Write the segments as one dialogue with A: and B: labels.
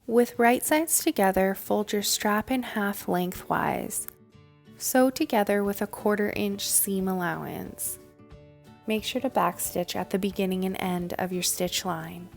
A: With right sides together, fold your strap in half lengthwise. Sew together with a 1/4 inch seam allowance. Make sure to backstitch at the beginning and end of your stitch line.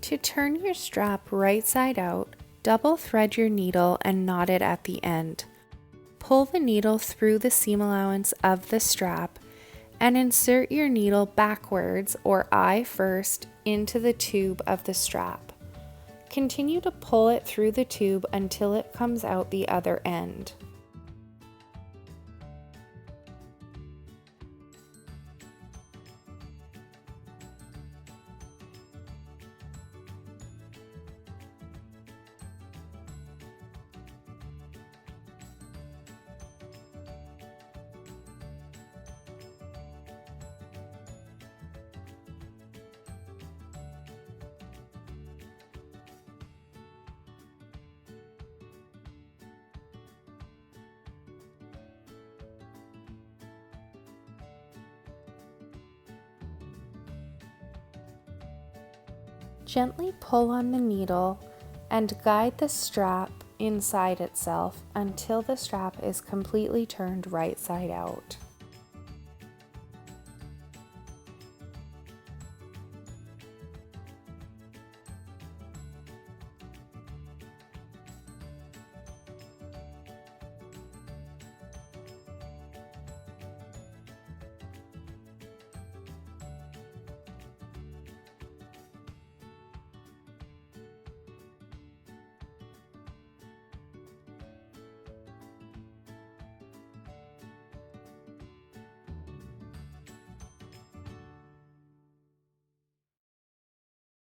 A: To turn your strap right side out, double thread your needle and knot it at the end. Pull the needle through the seam allowance of the strap and insert your needle backwards or eye first into the tube of the strap. Continue to pull it through the tube until it comes out the other end. Gently pull on the needle and guide the strap inside itself until the strap is completely turned right side out.